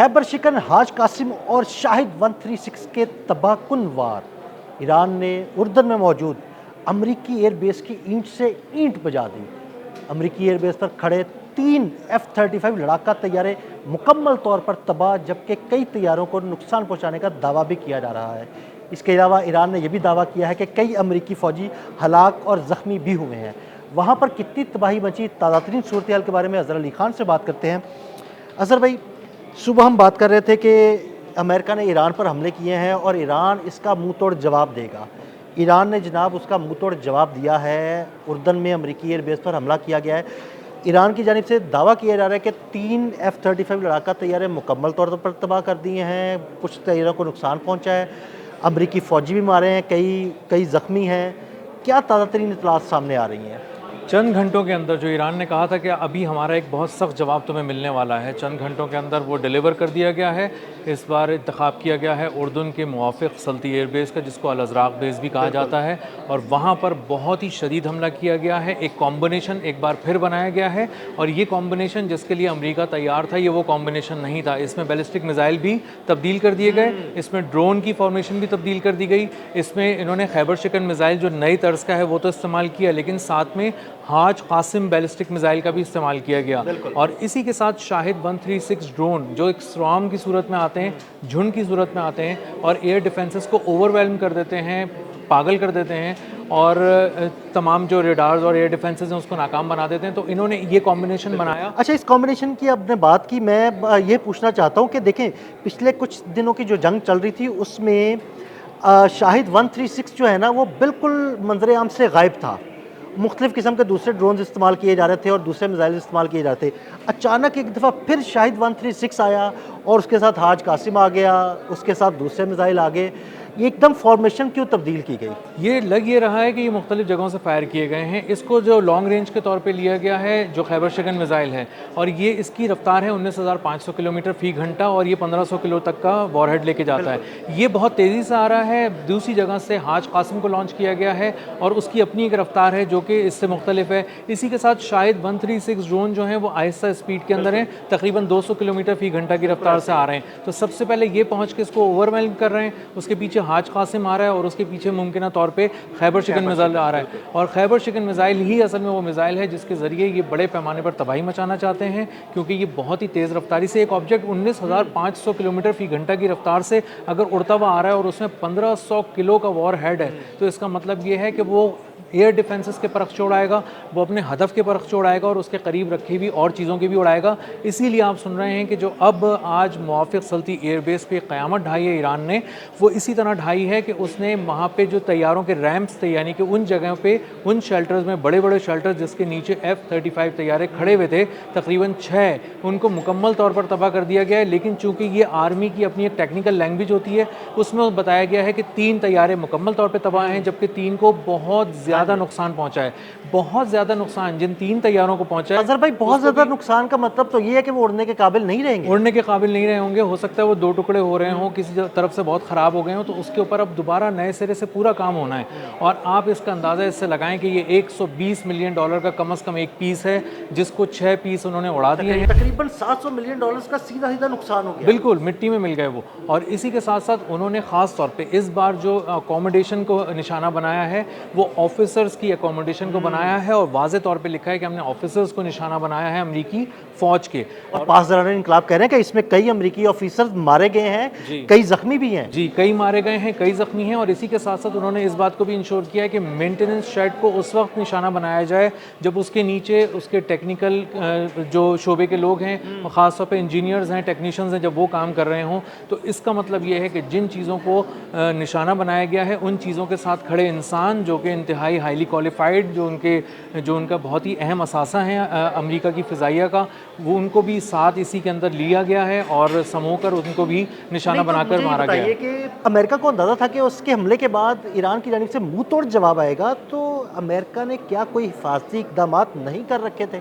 खैबर शिकन, हाज कासिम और शाहिद 136 के तबाहकुन वार। ईरान ने उर्दन में मौजूद अमरीकी एयरबेस की ईंट से ईंट बजा दी। अमरीकी एयरबेस पर खड़े 3 F-35 लड़ाका तैयारे मुकम्मल तौर पर तबाह, जबकि कई तैयारों को नुकसान पहुंचाने का दावा भी किया जा रहा है। इसके अलावा ईरान ने यह भी दावा किया है कि कई अमरीकी फ़ौजी हलाक और ज़ख्मी भी हुए हैं। वहाँ पर कितनी तबाही मची, ताज़ा तरीन सूरत हाल के बारे में अज़हर अली खान से बात करते हैं। अज़हर भाई, सुबह हम बात कर रहे थे कि अमेरिका ने ईरान पर हमले किए हैं और ईरान इसका मुंह तोड़ जवाब देगा। ईरान ने जनाब उसका मुंह तोड़ जवाब दिया है। उर्दन में अमरीकी एयरबेस पर हमला किया गया है। ईरान की जानिब से दावा किया जा रहा है कि 3 F-35 लड़ाका तैयारे मुकम्मल तौर पर तबाह कर दिए हैं, कुछ तैयारों को नुकसान पहुँचा है, अमरीकी फ़ौजी भी मारे हैं, कई ज़ख्मी हैं। क्या ताज़ा तरीन इत्तलात सामने आ रही हैं? चंद घंटों के अंदर जो ईरान ने कहा था कि अभी हमारा एक बहुत सख्त जवाब तुम्हें मिलने वाला है, चंद घंटों के अंदर वो डिलीवर कर दिया गया है। इस बार इंतखाब किया गया है उर्दन के मुआफ़िक़ सल्ती एयरबेस का, जिसको अल अज़राक़ बेस भी कहा जाता है, और वहाँ पर बहुत ही शदीद हमला किया गया है। एक कॉम्बिनेशन एक बार फिर बनाया गया है, और ये कॉम्बिनेशन जिसके लिए अमरीका तैयार था, ये वो कॉम्बिनेशन नहीं था। इसमें बैलिस्टिक मिसाइल भी तब्दील कर दिए गए, इसमें ड्रोन की फॉर्मेशन भी तब्दील कर दी गई, इसमें इन्होंने खैबर शिकन मिसाइल जो नई तर्ज का है वो तो इस्तेमाल किया, लेकिन साथ में हाज कासिम बैलिस्टिक मिसाइल का भी इस्तेमाल किया गया। और इसी के साथ शाहिद 136 ड्रोन जो एक स्वार्म की सूरत में आते हैं, झुंड की सूरत में आते हैं, और एयर डिफेंसेस को ओवरवेलम कर देते हैं, पागल कर देते हैं, और तमाम जो रेडार्स और एयर डिफेंसेस हैं उसको नाकाम बना देते हैं। तो इन्होंने ये कॉम्बिनेशन बनाया। अच्छा, इस कॉम्बिनेशन की आपने बात की, मैं ये पूछना चाहता हूँ कि देखें, पिछले कुछ दिनों की जो जंग चल रही थी उसमें शाहिद 136 जो है ना, वो बिल्कुल मंजर आम से गायब था। मुख्तलिफ़ किस्म के दूसरे ड्रोन इस्तेमाल किए जा रहे थे और दूसरे मिसाइल इस्तेमाल किए जा रहे थे। अचानक एक दफ़ा फिर शाहिद 136 आया और उसके साथ हाज कासिम आ गया, उसके साथ दूसरे मिसाइल आ गए। ये एकदम फॉर्मेशन क्यों तब्दील की गई? ये रहा है कि ये मुख्तलिफ जगहों से फायर किए गए हैं। इसको जो लॉन्ग रेंज के तौर पे लिया गया है, जो खैबर शिकन मिसाइल है, और ये इसकी रफ्तार है 19,500 किलोमीटर फ़ी घंटा, और ये 1500 किलो तक का वॉरहेड लेके जाता है। ये बहुत तेज़ी से आ रहा है। दूसरी जगह से हाज कासिम को लॉन्च किया गया है और उसकी अपनी एक रफ्तार है जो कि इससे मुख्तलिफ है। इसी के साथ शाहिद 136 ड्रोन जो हैं वो आहिस्ता स्पीड के अंदर हैं, तकरीबन 200 किलोमीटर फ़ी घंटा की रफ्तार से आ रहे हैं। तो सबसे पहले ये पहुँच के इसको ओवरवेल्म कर रहे हैं, उसके पीछे हाज कासिम आ रहा है, और उसके पीछे मुमकिन तौर पे खैबर शिकन मिसाइल आ रहा है। और खैबर शिकन मिसाइल ही असल में वो मिसाइल है जिसके ज़रिए ये बड़े पैमाने पर तबाही मचाना चाहते हैं, क्योंकि ये बहुत ही तेज़ रफ्तारी से एक ऑब्जेक्ट 19,500 किलोमीटर फ़ी घंटा की रफ्तार से अगर उड़ता हुआ आ रहा है और उसमें 1500 किलो का वॉर हेड है, तो इसका मतलब ये है कि वो एयर डिफेंसेस के परख से उड़ाएगा, वो अपने हदफ के परख से उड़ाएगा, और उसके करीब रखी हुई और चीज़ों की भी उड़ाएगा। इसीलिए आप सुन रहे हैं कि जो अब आज मुआफ़िक़ सल्ती एयरबेस पे क़यामत ढाई है ईरान ने, वो इसी तरह ढाई है कि उसने वहाँ पे जो तैयारों के रैम्प्स थे, यानी कि उन जगहों पे, उन शेल्टर्स में, बड़े बड़े शेल्टर्स जिसके नीचे F-35 तैयारे खड़े हुए थे, तकरीबन 6, उनको मुकम्मल तौर पर तबाह कर दिया गया है। लेकिन चूँकि ये आर्मी की अपनी एक टेक्निकल लैंग्वेज होती है, उसमें बताया गया है कि 3 तैयारे मुकम्मल तौर पर तबाह हैं, जबकि 3 को बहुत ज़्यादा नुकसान पहुंचा है। बहुत ज़्यादा नुकसान जिन 3 तैयारों को पहुंचा है। अज़हर भाई, बहुत ज़्यादा नुकसान का मतलब तो ये है कि वो उड़ने के काबिल नहीं रहेंगे। उड़ने के काबिल नहीं रहे होंगे, हो सकता है वो 2 टुकड़े हो रहे हों, किसी तरफ से बहुत ख़राब हो गए हों, तो उसके ऊपर अब दोबारा नए सिरे से पूरा काम होना है। और आप इसका अंदाज़ा इससे लगाएं कि ये $120 मिलियन का कम से कम एक पीस है, जिसको 6 पीस उन्होंने उड़ा दिए हैं। तकरीबन $700 मिलियन का सीधा सीधा नुकसान हो गया। बिल्कुल मिट्टी में मिल गए वो। और इसी के साथ साथ उन्होंने ख़ास तौर पे इस बार जो अकोमोडेशन को निशाना बनाया है, वो ऑफिसर्स की अकोमोडेशन को बनाया है, और वाज़े तौर पे लिखा है कि हमने ऑफिसर्स को निशाना बनाया है अमरीकी फ़ौज के। और पासदारान इनकलाब कह रहे हैं कि इसमें कई अमरीकी ऑफिसर्स मारे गए हैं, कई ज़ख्मी भी हैं। जी, कई मारे गए हैं, कई ज़ख्मी हैं। और इसी के साथ साथ उन्होंने इस बात को भी इंश्योर किया है कि मेंटेनेंस शेड को उस वक्त निशाना बनाया जाए जब उसके नीचे उसके टेक्निकल जो शोबे के लोग हैं, ख़ास तौर पे इंजीनियर्स हैं, टेक्नीशियंस हैं, जब वो काम कर रहे हों। तो इसका मतलब ये है कि जिन चीज़ों को निशाना बनाया गया है, उन चीज़ों के साथ खड़े इंसान जो कि इंतहाई हाईली क्वालिफाइड, जो उनका बहुत ही अहम असासा है अमेरिका की फ़िज़ाइया का, वो उनको भी साथ इसी के अंदर लिया गया है और समूह कर उनको भी निशाना बनाकर मारा गया। ये कि अमेरिका को अंदाज़ा था कि उसके हमले के बाद ईरान की जानिब से मुंह तोड़ जवाब आएगा, तो अमेरिका ने क्या कोई हिफाजती इक़दाम नहीं कर रखे थे?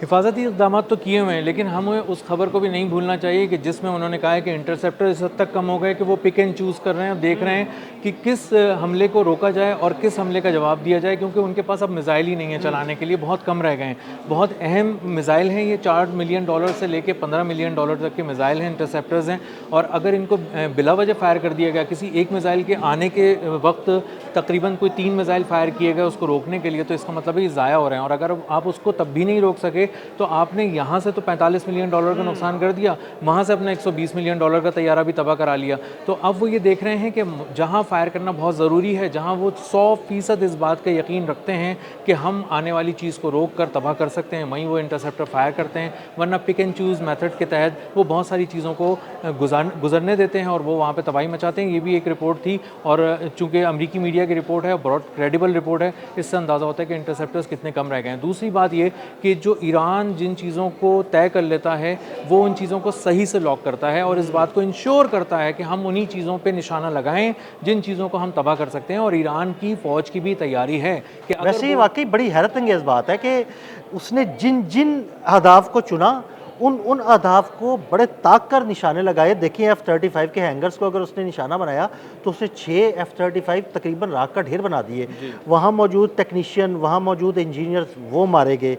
हिफाजती इक़दाम तो किए हुए हैं, लेकिन हमें उस खबर को भी नहीं भूलना चाहिए कि जिसमें उन्होंने कहा है कि इंटरसेप्टर इस हद तक कम हो गए कि वो पिक एंड चूज़ कर रहे हैं और देख रहे हैं कि किस हमले को रोका जाए और किस हमले का जवाब दिया जाए, क्योंकि उनके पास अब मिसाइल ही नहीं है चलाने के लिए, बहुत कम रह गए हैं। बहुत अहम मिसाइल हैं ये, $4 मिलियन से लेके $15 मिलियन तक के मिसाइल हैं, इंटरसेप्टर्स हैं, और अगर इनको बिला वजह फायर कर दिया गया, किसी एक मिसाइल के आने के वक्त तकरीबन कोई 3 मिसाइल फायर किए गए उसको रोकने के लिए, तो इसका मतलब है ये ज़ाया हो रहे हैं। और अगर आप उसको तब भी नहीं रोक सके तो आपने यहाँ से तो $45 मिलियन का नुकसान कर दिया, वहाँ से अपना $120 मिलियन का तैयारा भी तबाह करा लिया। तो अब वो ये देख रहे हैं कि जहाँ फायर करना बहुत ज़रूरी है, जहाँ वो 100% इस बात का यकीन रखते हैं कि हम आने वाली चीज़ को रोक कर तबाह कर सकते हैं, वहीं वो इंटरसेप्टर फायर करते हैं। वरना पिक एंड चूज़ मेथड के तहत वो बहुत सारी चीज़ों को गुजरने देते हैं और वो वहाँ पे तबाही मचाते हैं। ये भी एक रिपोर्ट थी, और चूँकि अमरीकी मीडिया की रिपोर्ट है, बहुत क्रेडिबल रिपोर्ट है, इससे अंदाज़ा होता है कि इंटरसेप्टर्स कितने कम रह गए हैं। दूसरी बात ये कि जो ईरान जिन चीज़ों को तय कर लेता है वो उन चीज़ों को सही से लॉक करता है और इस बात को इंश्योर करता है कि हम उन्हीं चीज़ों पे निशाना लगाएं जिन चीज़ों को हम तबाह कर सकते हैं। और ईरान की फ़ौज की भी तैयारी है कि वैसे ही वाकई बड़ी हैरत अंगेज़ बात है कि उसने जिन जिन अहदाफ को चुना उन अहदाफ को बड़े ताक कर निशाने लगाए। देखिए F-35 के हैंगर्स को अगर उसने निशाना बनाया तो उसने 6 F-35 तकरीबन राख का ढेर बना दिए। वहाँ मौजूद टेक्नीशियन, वहाँ मौजूद इंजीनियर्स वो मारे गए।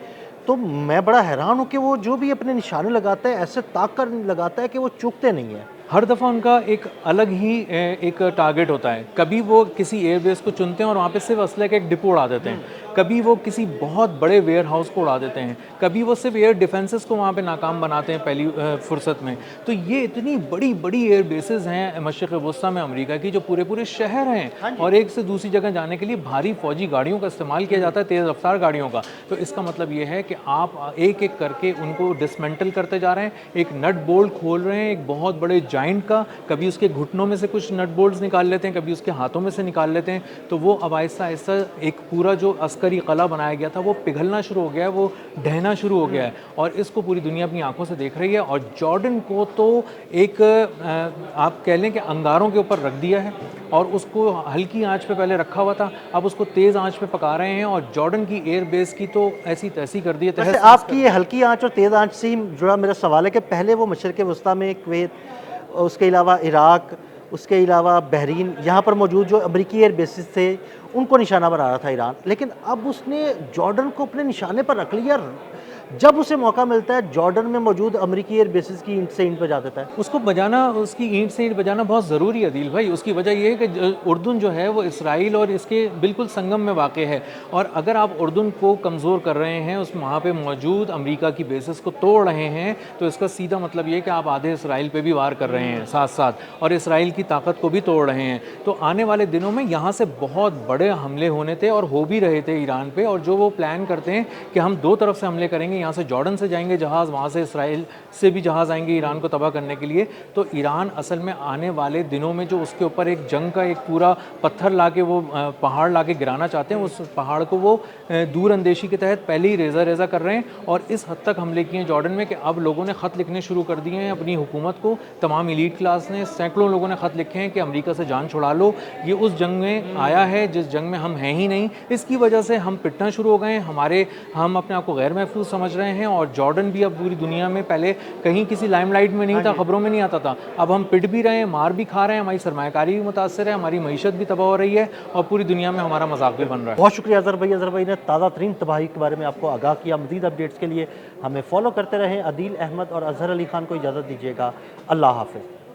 तो मैं बड़ा हैरान हूँ कि वो जो भी अपने निशाने लगाता है ऐसे ताक कर लगाता है कि वो चूकते नहीं हैं। हर दफ़ा उनका एक अलग ही एक टारगेट होता है। कभी वो किसी एयरबेस को चुनते हैं और वहाँ पे सिर्फ असले का एक डिपो उड़ा देते हैं, कभी वो किसी बहुत बड़े वेयर हाउस को उड़ा देते हैं, कभी वो सिर्फ एयर डिफेंसेस को वहाँ पे नाकाम बनाते हैं पहली फुर्सत में। तो ये इतनी बड़ी बड़ी एयर बेसेस हैं मशरिक़ वस्ता में अमेरिका की, जो पूरे पूरे शहर हैं और एक से दूसरी जगह जाने के लिए भारी फौजी गाड़ियों का इस्तेमाल किया जाता है, तेज़ रफ्तार गाड़ियों का। तो इसका मतलब ये है कि आप एक एक करके उनको डिसमेंटल करते जा रहे हैं, एक नट बोल्ट खोल रहे हैं एक बहुत बड़े जाइंट का, कभी उसके घुटनों में से कुछ नट बोल्ट्स निकाल लेते हैं, कभी उसके हाथों में से निकाल लेते हैं। तो वो अब आहिस्ता आहिस्ता एक पूरा जो अस्करी कला बनाया गया था वो पिघलना शुरू हो गया है, वो ढहना शुरू हो गया है और इसको पूरी दुनिया अपनी आंखों से देख रही है। और जॉर्डन को तो एक आप कह लें कि अंगारों के ऊपर रख दिया है और उसको हल्की आंच पे पहले रखा हुआ था, अब उसको तेज़ आंच पे पका रहे हैं। और जॉर्डन की एयर बेस की तो ऐसी तैसी कर दी है। वैसे आपकी ये हल्की आंच और तेज़ आंच से ही जुड़ा मेरा सवाल है कि पहले वो मशरिक़ वस्ता में कुवैत, उसके अलावा इराक, उसके अलावा बहरीन, यहाँ पर मौजूद जो अमरीकी एयर बेसिस थे उनको निशाना बना रहा था ईरान, लेकिन अब उसने जॉर्डन को अपने निशाने पर रख लिया। जब उसे मौका मिलता है जॉर्डन में मौजूद अमरीकी एयर बेसिस की ईंट से ईंट बजा देता है। उसको बजाना, उसकी ईंट से ईंट बजाना बहुत ज़रूरी है दिल भाई। उसकी वजह यह है कि उर्दुन जो है वो इसराइल और इसके बिल्कुल संगम में वाक़ है, और अगर आप उर्दुन को कमज़ोर कर रहे हैं, उस वहाँ पे मौजूद अमेरिका की बेसिस को तोड़ रहे हैं, तो इसका सीधा मतलब ये है कि आप आधे इसराइल पे भी वार कर रहे हैं साथ साथ, और इसराइल की ताकत को भी तोड़ रहे हैं। तो आने वाले दिनों में यहाँ से बहुत बड़े हमले होने थे और हो भी रहे थे ईरान पे। और जो वो प्लान करते हैं कि हम दो तरफ से हमले करेंगे, यहाँ से जॉर्डन से जाएंगे जहाज़, वहाँ से इसराइल से भी जहाज़ आएंगे ईरान को तबाह करने के लिए। तो ईरान असल में आने वाले दिनों में जो उसके ऊपर एक जंग का एक पूरा पत्थर ला के वो पहाड़ ला के गिराना चाहते हैं, उस पहाड़ को वो दूर अंदेशी के तहत पहले ही रेज़ा रेज़ा कर रहे हैं। और इस हद तक हमले किए हैं जॉर्डन में कि अब लोगों ने ख़त लिखने शुरू कर दिए हैं अपनी हुकूमत को। तमाम एलीट क्लास ने, सैकड़ों लोगों ने ख़त लिखे हैं कि अमेरिका से जान छुड़ा लो, ये उस जंग में आया है जिस जंग में हम हैं ही नहीं, इसकी वजह से हम पिटना शुरू हो गए हैं, हम अपने आप को गैर महफूज समझ रहे हैं। और जॉर्डन भी अब पूरी दुनिया में, पहले कहीं किसी लाइमलाइट में नहीं था, खबरों में नहीं आता था, अब हम पिट भी रहे हैं, मार भी खा रहे हैं, हमारी सरमायाकारी भी मुतासर है, हमारी मईशत भी तबाह हो रही है और पूरी दुनिया में हमारा मजाक भी बन रहा है। बहुत शुक्रिया अजहर भाई। अजहर भाई ने ताज़ा तरीन तबाही के बारे में आपको आगाह किया। मज़ीद अपडेट्स के लिए हमें फॉलो करते रहें। अदील अहमद और अजहर अली खान को इजाज़त दीजिएगा। अल्लाह हाफ़िज़।